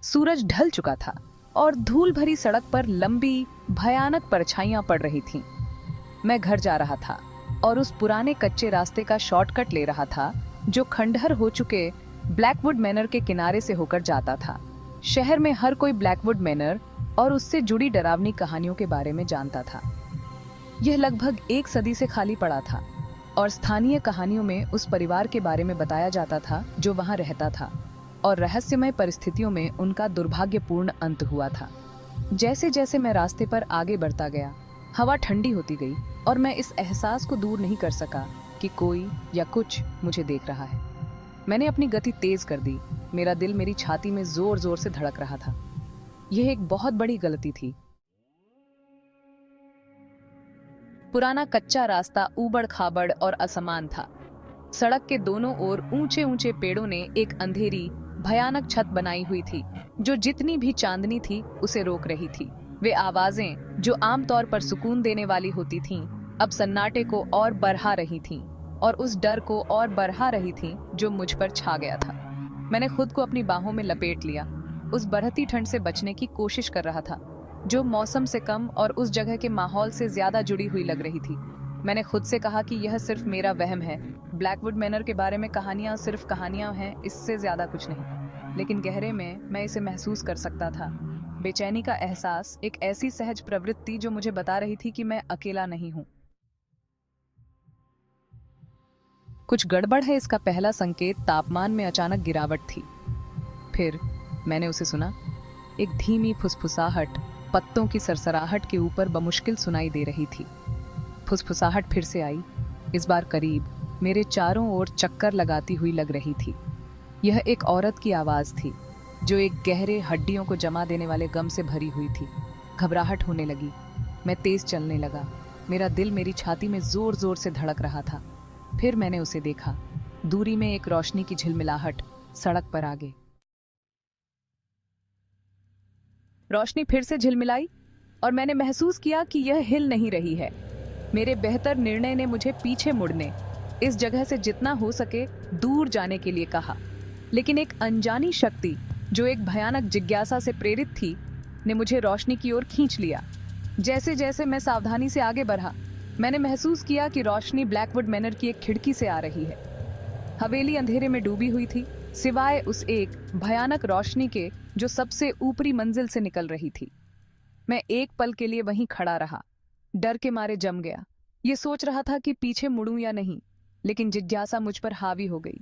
सूरज ढल चुका था और धूल भरी सड़क पर लंबी भयानक परछाइयां पड़ रही थीं। मैं घर जा रहा था और उस पुराने कच्चे रास्ते का शॉर्टकट ले रहा था जो खंडहर हो चुके ब्लैकवुड मैनर के किनारे से होकर जाता था। शहर में हर कोई ब्लैकवुड मैनर और उससे जुड़ी डरावनी कहानियों के बारे में जानता था। यह लगभग एक सदी से खाली पड़ा था और स्थानीय कहानियों में उस परिवार के बारे में बताया जाता था जो वहां रहता था और रहस्यमय परिस्थितियों में उनका दुर्भाग्यपूर्ण अंत हुआ था। जैसे जैसे मैं रास्ते पर आगे बढ़ता गया, हवा ठंडी होती गई और मैं इस एहसास को दूर नहीं कर सका कि कोई या कुछ मुझे देख रहा है। मैंने अपनी गति तेज कर दी। मेरा दिल मेरी छाती में जोर जोर से धड़क रहा था। यह एक बहुत बड़ी गलती थी। पुराना कच्चा रास्ता ऊबड़ खाबड़ और असमान था। सड़क के दोनों ओर ऊंचे ऊंचे पेड़ों ने एक अंधेरी भयानक छत बनाई हुई थी जो जितनी भी चांदनी थी उसे रोक रही थी। वे आवाजें जो आमतौर पर सुकून देने वाली होती थीं, अब सन्नाटे को और बढ़ा रही थीं और उस डर को और बढ़ा रही थीं जो मुझ पर छा गया था। मैंने खुद को अपनी बाहों में लपेट लिया, उस बढ़ती ठंड से बचने की कोशिश कर रहा था जो मौसम से कम और उस जगह के माहौल से ज्यादा जुड़ी हुई लग रही थी। मैंने खुद से कहा कि यह सिर्फ मेरा वहम है, ब्लैकवुड मैनर के बारे में कहानियां सिर्फ कहानियां हैं, इससे ज्यादा कुछ नहीं। लेकिन गहरे में मैं इसे महसूस कर सकता था। बेचैनी का एहसास, एक ऐसी सहज प्रवृत्ति जो मुझे बता रही थी कि मैं अकेला नहीं हूं। कुछ गड़बड़ है, इसका पहला संकेत तापमान में अचानक गिरावट थी। फिर मैंने उसे सुना। एक धीमी फुसफुसाहट पत्तों की सरसराहट के ऊपर बमुश्किल सुनाई दे रही थी। फुसफुसाहट फिर से आई, इस बार करीब, मेरे चारों ओर चक्कर लगाती हुई लग रही थी। यह एक औरत की आवाज थी जो एक गहरे हड्डियों को जमा देने वाले गम से भरी हुई थी। घबराहट होने लगी। मैं तेज चलने लगा। मेरा दिल मेरी छाती में जोर जोर से धड़क रहा था। फिर मैंने उसे देखा, दूरी में एक रोशनी की झिलमिलाहट सड़क पर आगे। रोशनी फिर से झिलमिलाई और मैंने महसूस किया कि यह हिल नहीं रही है। मेरे बेहतर निर्णय ने मुझे पीछे मुड़ने, इस जगह से जितना हो सके दूर जाने के लिए कहा। लेकिन एक अनजानी शक्ति जो एक भयानक जिज्ञासा से प्रेरित थी ने मुझे रोशनी की ओर खींच लिया। जैसे जैसे मैं सावधानी से आगे बढ़ा, मैंने महसूस किया कि रोशनी ब्लैकवुड मैनर की एक खिड़की से आ रही है। हवेली अंधेरे में डूबी हुई थी, सिवाय उस एक भयानक रोशनी के जो सबसे ऊपरी मंजिल से निकल रही थी। मैं एक पल के लिए वहीं खड़ा रहा, डर के मारे जम गया। ये सोच रहा था कि पीछे मुड़ूं या नहीं, लेकिन जिज्ञासा मुझ पर हावी हो गई।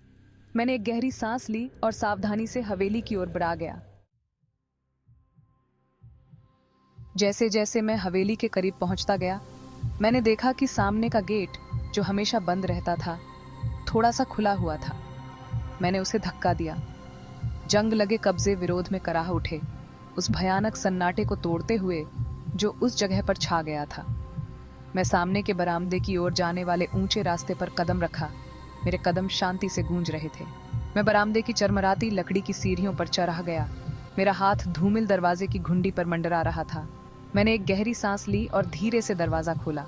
मैंने एक गहरी सांस ली और सावधानी से हवेली की ओर बढ़ा गया। जैसे जैसे मैं हवेली के करीब पहुंचता गया, मैंने देखा कि सामने का गेट जो हमेशा बंद रहता था थोड़ा सा खुला हुआ था। मैंने उसे धक्का दिया। जंग लगे कब्जे विरोध में कराह उठे, उस भयानक सन्नाटे को तोड़ते हुए जो उस जगह पर छा गया था। मैं सामने के बरामदे की ओर जाने वाले ऊंचे रास्ते पर कदम रखा। मेरे कदम शांति से गूंज रहे थे। मैं बरामदे की चरमराती लकड़ी की सीढ़ियों पर चढ़ा गया। मेरा हाथ धूमिल दरवाजे की घुंडी पर मंडरा रहा था। मैंने एक गहरी सांस ली और धीरे से दरवाजा खोला।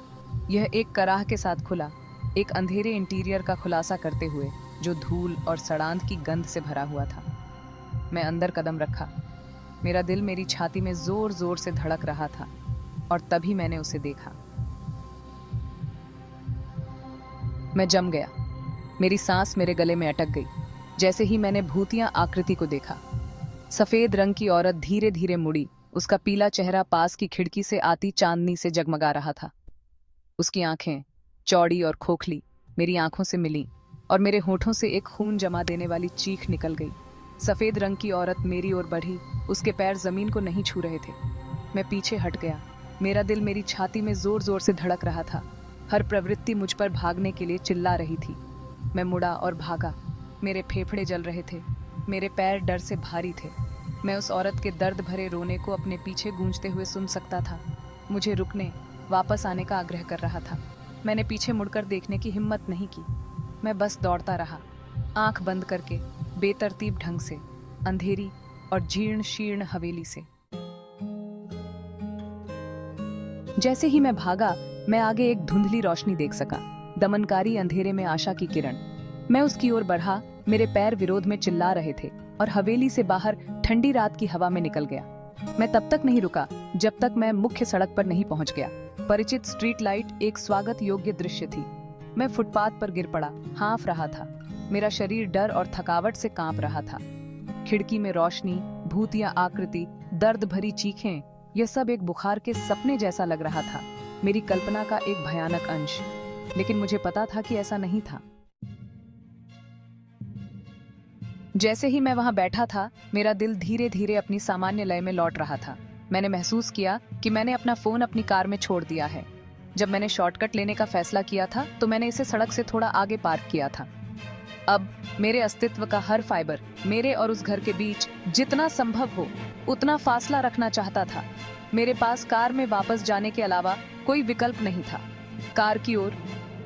यह एक कराह के साथ खुला, एक अंधेरे इंटीरियर का खुलासा करते हुए जो धूल और सड़ांध की गंध से भरा हुआ था। मैं अंदर कदम रखा। मेरा दिल मेरी छाती में जोर जोर से धड़क रहा था और तभी मैंने उसे देखा। मैं जम गया। मेरी सांस मेरे गले में अटक गई जैसे ही मैंने भूतिया आकृति को देखा। सफेद रंग की औरत धीरे धीरे मुड़ी। उसका पीला चेहरा पास की खिड़की से आती चांदनी से जगमगा रहा था। उसकी आंखें, चौड़ी और खोखली, मेरी आंखों से मिली और मेरे होठों से एक खून जमा देने वाली चीख निकल गई। सफेद रंग की औरत मेरी ओर बढ़ी। उसके पैर जमीन को नहीं छू रहे थे। मैं पीछे हट गया। मेरा दिल मेरी छाती में जोर जोर से धड़क रहा था। हर प्रवृत्ति मुझ पर भागने के लिए चिल्ला रही थी। मैं मुड़ा और भागा। मेरे फेफड़े जल रहे थे। मेरे पैर डर से भारी थे। मैं उस औरत के दर्द भरे रोने को अपने पीछे गूंजते हुए सुन सकता था। मुझे रुकने, वापस आने का आग्रह कर रहा था। मैंने पीछे मुड़कर देखने की हिम्मत नहीं की। मैं बस दौड़ता रहा, आंख बंद करके, बेतरतीब ढंग से, अंधेरी और जीर्ण शीर्ण हवेली से। जैसे ही मैं भागा, मैं आगे एक धुंधली रोशनी देख सका, दमनकारी अंधेरे में आशा की किरण। मैं उसकी ओर बढ़ा मेरे पैर विरोध में चिल्ला रहे थे और हवेली से बाहर ठंडी रात की हवा में निकल गया। मैं तब तक नहीं रुका जब तक मैं मुख्य सड़क पर नहीं पहुंच गया। परिचित स्ट्रीट लाइट एक स्वागत योग्य दृश्य थी। मैं फुटपाथ पर गिर पड़ा, हाँफ रहा था। मेरा शरीर डर और थकावट से कांप रहा था। खिड़की में रोशनी, भूतिया आकृति, दर्द भरी चीखें, यह सब एक बुखार के सपने जैसा लग रहा था, मेरी कल्पना का एक भयानक अंश। लेकिन मुझे पता था कि ऐसा नहीं था। जैसे ही मैं वहां बैठा था, मेरा दिल धीरे धीरे अपनी सामान्य लय में लौट रहा था। मैंने महसूस किया कि मैंने अपना फोन अपनी कार में छोड़ दिया है। जब मैंने शॉर्टकट लेने का फैसला किया था तो मैंने इसे सड़क से थोड़ा आगे पार्क किया था। अब मेरे अस्तित्व का हर फाइबर मेरे और उस घर के बीच जितना संभव हो उतना फासला रखना चाहता था। मेरे पास कार में वापस जाने के अलावा कोई विकल्प नहीं था। कार की ओर,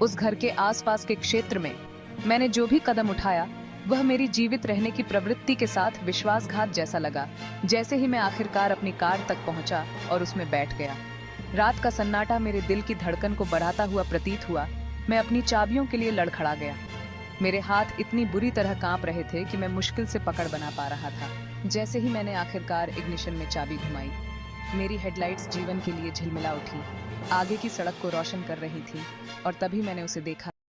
उस घर के आसपास के क्षेत्र में मैंने जो भी कदम उठाया वह मेरी जीवित रहने की प्रवृत्ति के साथ विश्वासघात जैसा लगा। जैसे ही मैं आखिरकार अपनी कार तक पहुंचा और उसमें बैठ गया, रात का सन्नाटा मेरे दिल की धड़कन को बढ़ाता हुआ प्रतीत हुआ। मैं अपनी चाबियों के लिए लड़खड़ा गया। मेरे हाथ इतनी बुरी तरह कांप रहे थे कि मैं मुश्किल से पकड़ बना पा रहा था। जैसे ही मैंने आखिरकार इग्निशन में चाबी घुमाई, मेरी हेडलाइट्स जीवन के लिए झिलमिला उठी, आगे की सड़क को रोशन कर रही थी और तभी मैंने उसे देखा।